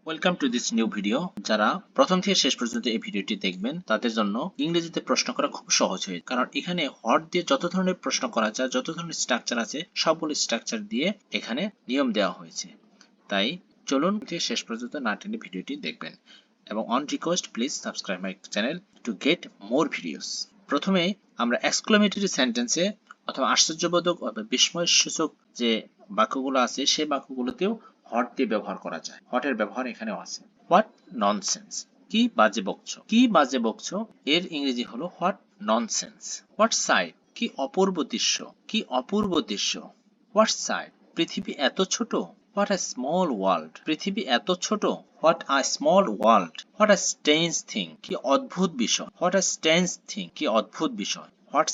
Welcome to this new video. যারা প্রথম থেকে শেষ পর্যন্ত এই ভিডিওটি দেখবেন তাদের জন্য ইংরেজিতে প্রশ্ন করা খুব সহজ হয়ে, কারণ এখানে হোয়াট দিয়ে যত ধরনের প্রশ্ন করা যায়, যত ধরনের স্ট্রাকচার আছে সবগুলো স্ট্রাকচার দিয়ে এখানে নিয়ম দেওয়া হয়েছে। তাই চলুন থেকে শেষ পর্যন্ত না টেনে ভিডিওটি দেখবেন, এবং on request please subscribe my channel to get more videos. প্রথমে আমরা এক্সক্লামেটরি সেন্টেন্সে অথবা আশ্চর্যবোধক অথবা বিস্ময়সূচক যে বাক্যগুলো আছে সেই বাক্যগুলোতেও হট দিয়ে ব্যবহার করা যায়। হটের ব্যবহার এখানেও আছে। হোয়াট ননসেন্স, কি বাজে বকছো, কি বাজে বকছো, এর ইংরেজি হলো হোয়াট ননসেন্স। হোয়াট সাইড, কি অপূর্ব দৃশ্য, কি অপূর্ব দৃশ্য। হোয়াট সাইড, পৃথিবী এত ছোট। হোয়াট আ স্মল ওয়ার্ল্ড, পৃথিবী এত ছোট। What a small world. What a strange thing, কি অদ্ভুত বিষয়। হোয়াট আ স্ট্রেঞ্জ থিং, কি অদ্ভুত বিষয়। হোয়াট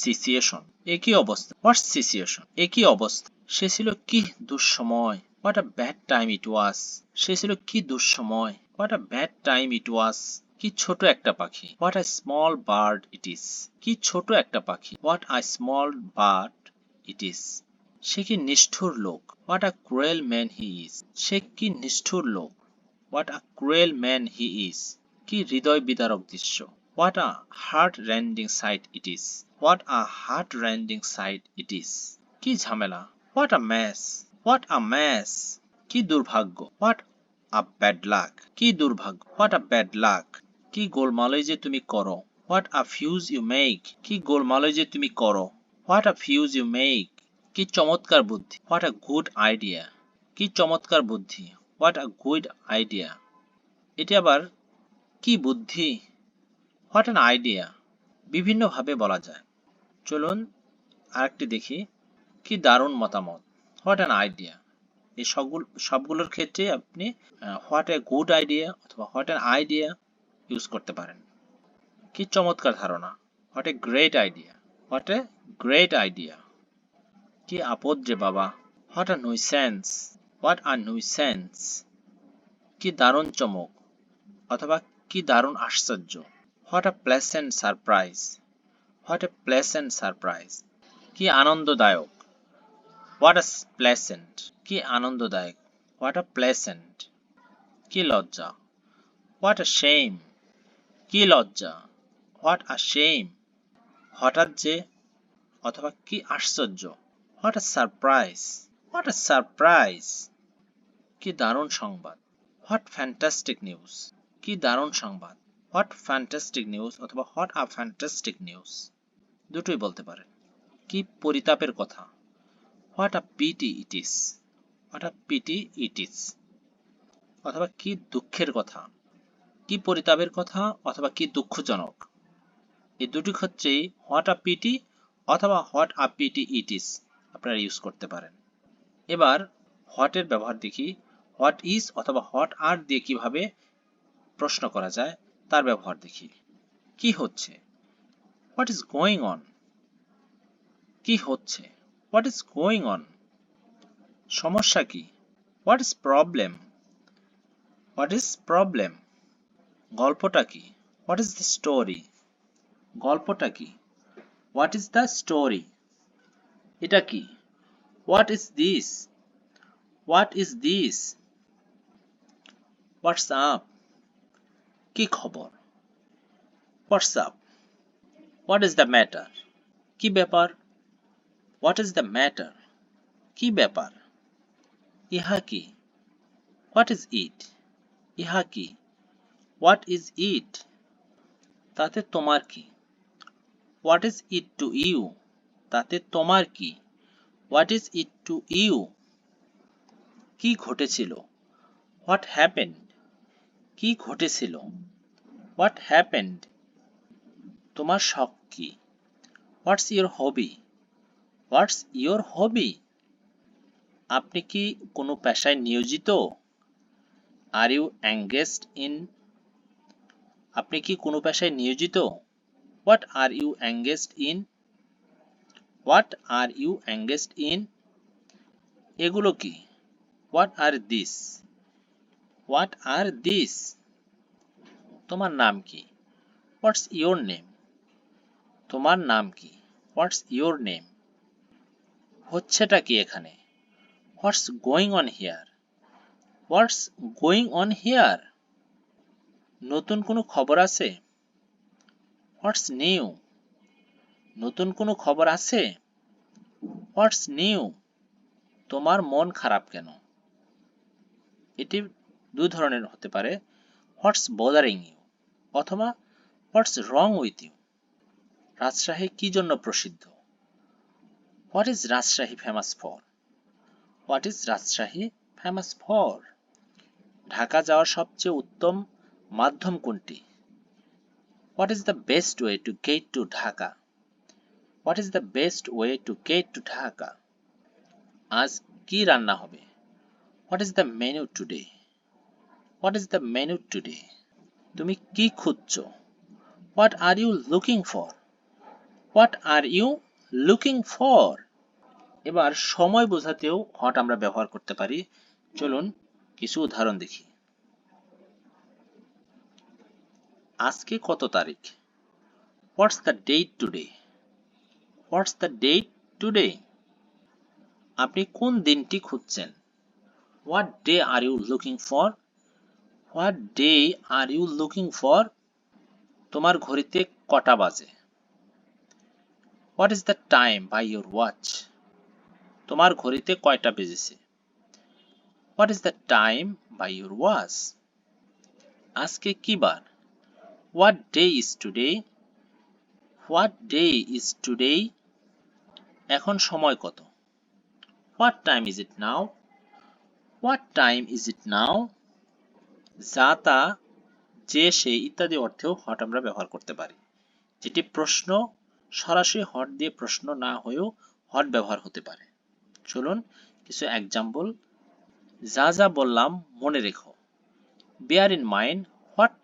সিচুয়েশন, একই অবস্থা। হোয়াট সিচুয়েশন, একই অবস্থা। সে ছিল কি দুঃসময়। What a bad time it was. সে ছিল কি দুঃসময়। What a bad time it was. কি ছোট একটা পাখি। What a small bird it is. কি ছোট একটা পাখি। What a small bird it is. সে কি নিষ্ঠুর লোক। What a cruel man he is. সে কি নিষ্ঠুর লোক। What a cruel man he is. কি হৃদয় বিদারক দৃশ্য। What a heart-rending sight it is. What a heart-rending sight it is. কি ঝামেলা। What a mess. What a mess. কি দুর্ভাগ্য। What a bad luck. কি দুর্ভাগ্য। What a bad luck. কি গোলমালই যে তুমি করো। What a fuse you make. কি গোলমালই যে তুমি করো। What a fuse you make. কি চমৎকার বুদ্ধি। What a good idea. কি চমৎকার বুদ্ধি। What a good idea. এটি আবার কি বুদ্ধি। What an idea. বিভিন্নভাবে বলা যায়। চলুন আরেকটি দেখি। কি দারুণ মতামত। What an idea. এই সবগুলোর ক্ষেত্রে আপনি হোয়াট এ গুড আইডিয়া অথবা হোয়াট অ্যান আইডিয়া ইউজ করতে পারেন। কি চমৎকার ধারণা। What a great idea. What a great idea. কি আপদ রে বাবা। What a nuisance. What a nuisance. কি দারুণ চমক অথবা কি দারুণ আশ্চর্য। What a pleasant surprise. What a pleasant surprise. কি আনন্দদায়ক। What a pleasant. কি আনন্দদায়ক। What a pleasant. কি লজ্জা। What a shame. কি লজ্জা। What a shame. হঠাৎ যে অথবা কি আশ্চর্য। What a surprise. What a surprise. কি দারুণ সংবাদ। What fantastic news. কি দারুণ সংবাদ। What fantastic news অথবা what a fantastic news. দুটোই বলতে পারেন। কি পরিতাপের কথা। What a pity it is. What a pity it is. অথবা কি দুঃখের কথা। কি পরিতাপের কথা অথবা কি দুঃখজনক। এই দুটি ক্ষেত্রেই হোয়াট আ পিটি অথবা what a PT it is আপনারা ইউজ করতে পারেন। এবার হোয়াট এর ব্যবহার দেখি। হোয়াট ইজ অথবা হোয়াট আর দিয়ে কিভাবে প্রশ্ন করা যায় তার ব্যবহার দেখি। কি হচ্ছে। What is going on. কি হচ্ছে। What is going on. সমস্যা কি। What is problem. What is problem. গল্পটা কি। What is the story. গল্পটা কি। What is the story. এটা কি। What is this. What is this. What's up. কি খবর। What's up. What is the matter. কি ব্যাপার। What is the matter. কি ব্যাপার। ইহা কি। হোয়াট ইজ ইট। ইহা কি। হোয়াট ইজ ইট। তাতে তোমার কি। What is it to you. তাতে তোমার কি। What is it to you. কি ঘটেছিল। What happened. কি ঘটেছিল। What happened. তোমার শখ কি। What's your hobby. What's your hobby. আপনি কি কোনো পেশায় নিয়োজিত। Are you engaged in. আপনি কি কোনো পেশায় নিয়োজিত। What are you engaged in. What are you engaged in. এগুলো কি। What are this. What are this. তোমার নাম কি। What's your name. তোমার নাম কি। What's your name. হচ্ছেটা কি এখানে। What's going on here. What's going on here? নতুন কোনো খবর আছে? What's new? নতুন কোনো খবর আছে? What's new? তোমার মন খারাপ কেন? এটি দুই ধরনের হতে পারে, হোয়াটস বদারিং ইউ অথবা what's wrong with you. Rajshahi কি জন্য প্রসিদ্ধ? What is Rajshahi famous for? What is Rajshahi famous for? Dhaka যাওয়ার সবচেয়ে উত্তম মাধ্যম কোনটি? What is the best way to get to Dhaka? What is the best way to get to Dhaka? আজ কি রান্না হবে? What is the menu today? What is the menu today? তুমি কি খুঁজছো? What are you looking for? What are you looking for? এবার সময় বোঝাতেও what আমরা ব্যবহার করতে পারি। চলুন কিছু উদাহরণ দেখি। আজকে কত তারিখ? What's the date today? What's the date today? আপনি কোন দিনটি খুঁজছেন? What day are you looking for? What day are you looking for? তোমার ঘড়িতে কটা বাজে? What is the time by your watch? তোমার ঘড়িতে কয়টা বেজেছে? What is the time by your watch? আজকে কি বার? What day is today? What day is today? এখন সময় কত? What time is it now? What time is it নাও? যা তা, যে সে ইত্যাদি অর্থেও হট আমরা ব্যবহার করতে পারি। যেটি প্রশ্ন, সরাসরি হট দিয়ে প্রশ্ন না হয়েও হট ব্যবহার হতে পারে। চলুন কিছু এক্সাম্পল। যা যা বললাম মনে রেখো। Bear in mind what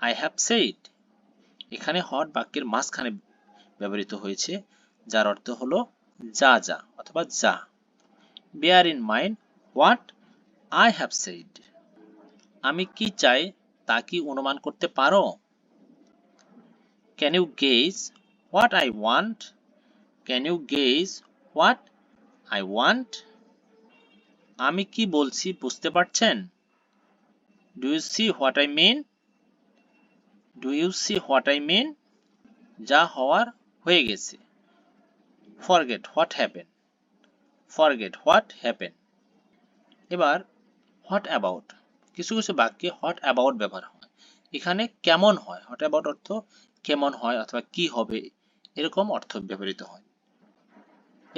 I have said. এখানে হট বাক্যের মাঝখানে ব্যবহৃত হয়েছে, যার অর্থ হলো যা যা অথবা যা। Bear in mind what I have said. আমি কি চাই তা কি অনুমান করতে পারো? Can you guess what I want? Can you guess what I want? আমি কি বলছি বুঝতে পারছেন? Do you see what I mean? Do you see what I mean? যা হওয়ার হয়ে গেছে। Forget what happen? Forget what happen? এবার হোয়াট অ্যাবাউট। কিছু কিছু বাক্যে হোয়াট অ্যাবাউট ব্যবহার হয়। এখানে কেমন হয়, হোয়াট অ্যাবাউট অর্থ কেমন হয় অথবা কি হবে, এরকম অর্থ ব্যবহৃত হয়।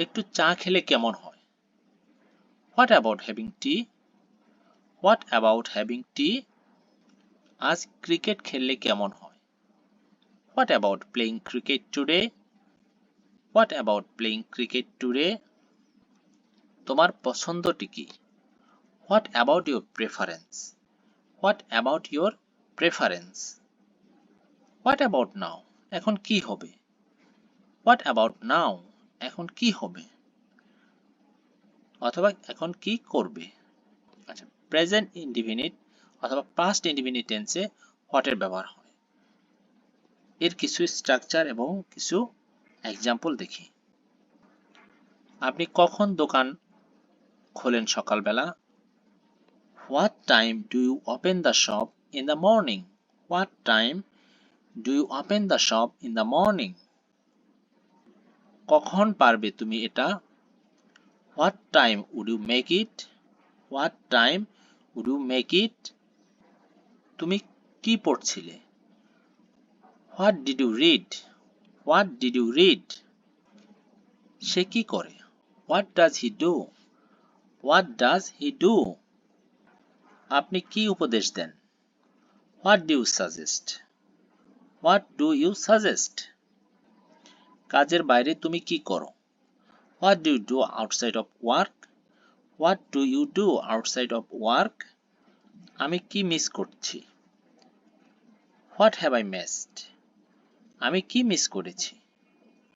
একটু চা খেলে কেমন হয়? What about having tea? What about having tea? আজ ক্রিকেট খেললে কেমন হয়? What about playing cricket today? What about playing cricket today? তোমার পছন্দটি কি? What about your preference? What about your preference? What about now? এখন কি হবে? What about now? এখন কি হবে অথবা এখন কি করবে? আচ্ছা, প্রেজেন্ট ইনডিফিনিট অথবা পাস্ট ইনডিফিনিট টেন্সে হোয়াট এর ব্যবহার হয়। এর কিছু স্ট্রাকচার এবং কিছু এক্সাম্পল দেখি। আপনি কখন দোকান খোলেন সকালবেলা? What time do you open the shop in the morning? What time do you open the shop in the morning? কখন পারবে তুমি এটা? What time would you make it? What time would you make it? তুমি কি পড়ছিলে? What did you read? What did you read? সে কি করে? What does he do? What does he do? আপনি কি উপদেশ দেন? What do you suggest? What do you suggest? কাজের বাইরে তুমি কি করো? What do you do outside of work? What do you do outside of work? আমি কি মিস করছি? What have I missed? আমি কি মিস করেছি?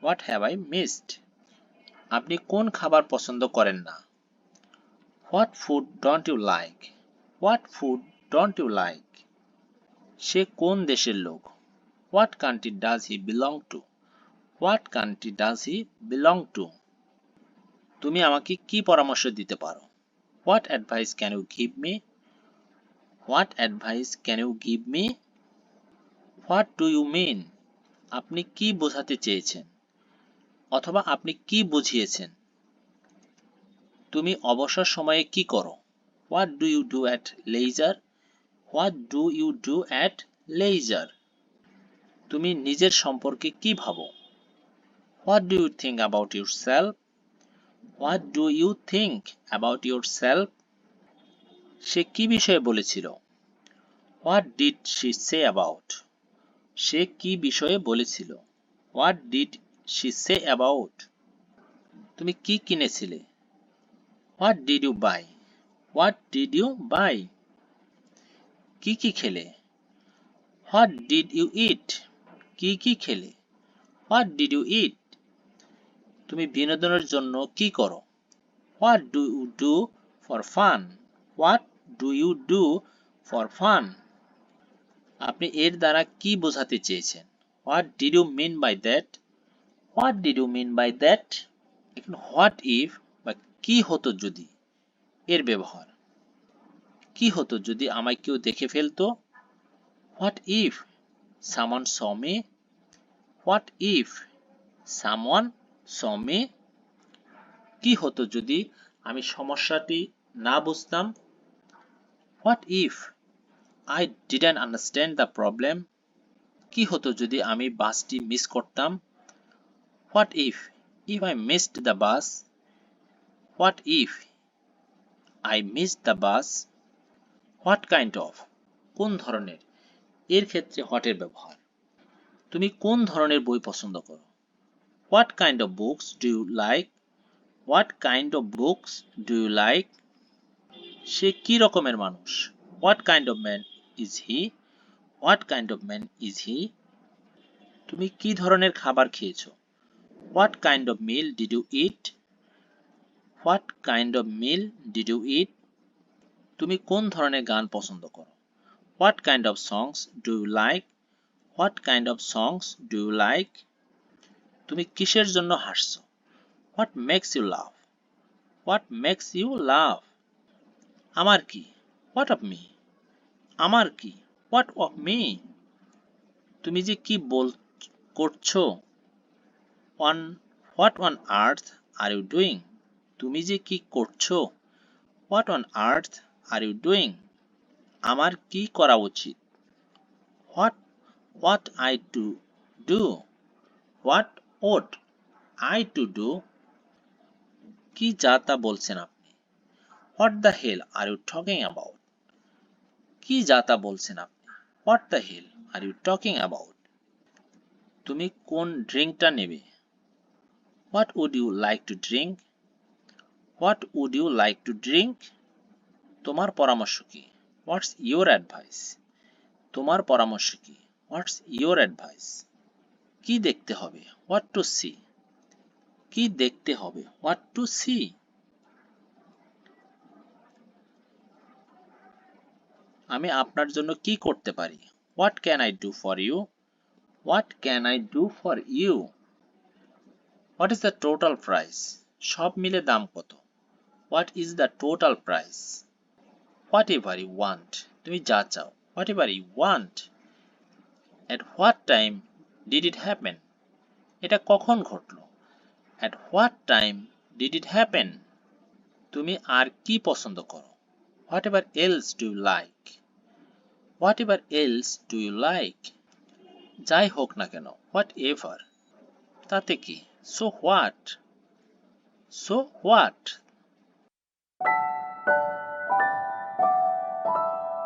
What have I missed? আপনি কোন খাবার পছন্দ করেন না? What food don't you like? What food don't you like? সে কোন দেশের লোক? What country does he belong to? What country does he belong two? তুমি আমাকে কি পরামর্শ দিতে পারো? What advice can you give me? What advice can you give me? What do you mean? আপনি কি বোঝাতে চেয়েছেন অথবা আপনি কি বুঝিয়েছেন? তুমি অবসর সময়ে কি করো? What do you do at leisure? What do you do at leisure? তুমি নিজের সম্পর্কে কি ভাবো? What do you think about yourself? What do you think about yourself? সে কি বিষয়ে বলেছিল? What did she say about? সে কি বিষয়ে বলেছিল? What did she say about? তুমি কি কিনেছিলে? What did you buy? What did you buy? কি কি খেলে? What did you eat? কি কি খেলে? What did you eat? তুমি বিনোদনের জন্য কি করো? What do you do for fun? What do you do for fun? আপনি এর দ্বারা কি বোঝাতে চেয়েছেন? What did you mean by that? What did you mean by that? এখন হোয়াট ইফ বা কি হতো যদি এর ব্যবহার। কি হতো যদি আমায় কেউ দেখে ফেলতো? What if someone saw me? What if someone saw me? কি হতো যদি আমি সমস্যাটি না বুঝতাম? What if I didn't understand the problem? কি হতো যদি আমি বাসটি মিস করতাম? What if I missed the bus? What if I missed the bus? What kind of কোন ধরনের এর ক্ষেত্রে হোয়াটের ব্যবহার। তুমি কোন ধরনের বই পছন্দ করো? What kind of books do you like? What kind of books do you like? সে কি রকমের মানুষ? What kind of man is he? What kind of man is he? তুমি কি ধরনের খাবার খেয়েছো? What kind of meal did you eat? What kind of meal did you eat? তুমি কোন ধরনের গান পছন্দ করো? What kind of songs do you like? What kind of songs do you like? তুমি কিসের জন্য হাসছো? What makes you love? What makes you love? আমার কি? What of me? আমার কি? What of me? তুমি যে কি করছো? On what on earth are you doing? তুমি যে কি করছো? What on earth are you doing? আমার কি করা উচিত? What what I to do? What ought I to do? কি যা তা বলছেন আপনি? What the hell are you talking about? কি যা তা বলছেন আপনি? What the hell are you talking about? তুমি কোন ড্রিঙ্কটা নেবে? What would you like to drink? What would you like to drink? তোমার পরামর্শ কি? What's your advice? তোমার পরামর্শ কি? What's your advice? কি দেখতে হবে? What to see? কি দেখতে হবে? What to see? আমি আপনার জন্য কি করতে পারি? What can I do for you? What can I do for you? What is the total price? সব মিলে দাম কত? What is the total price? Whatever you want? তুমি যা চাও। Whatever you want? At what time did it happen? এটা কখন ঘটলো? At what time did it happen? তুমি আর কি পছন্দ করো? Whatever else do you like? Whatever else do you like? যাই হোক না কেন, হোয়াট এভার, তাতে কি? So what? So what?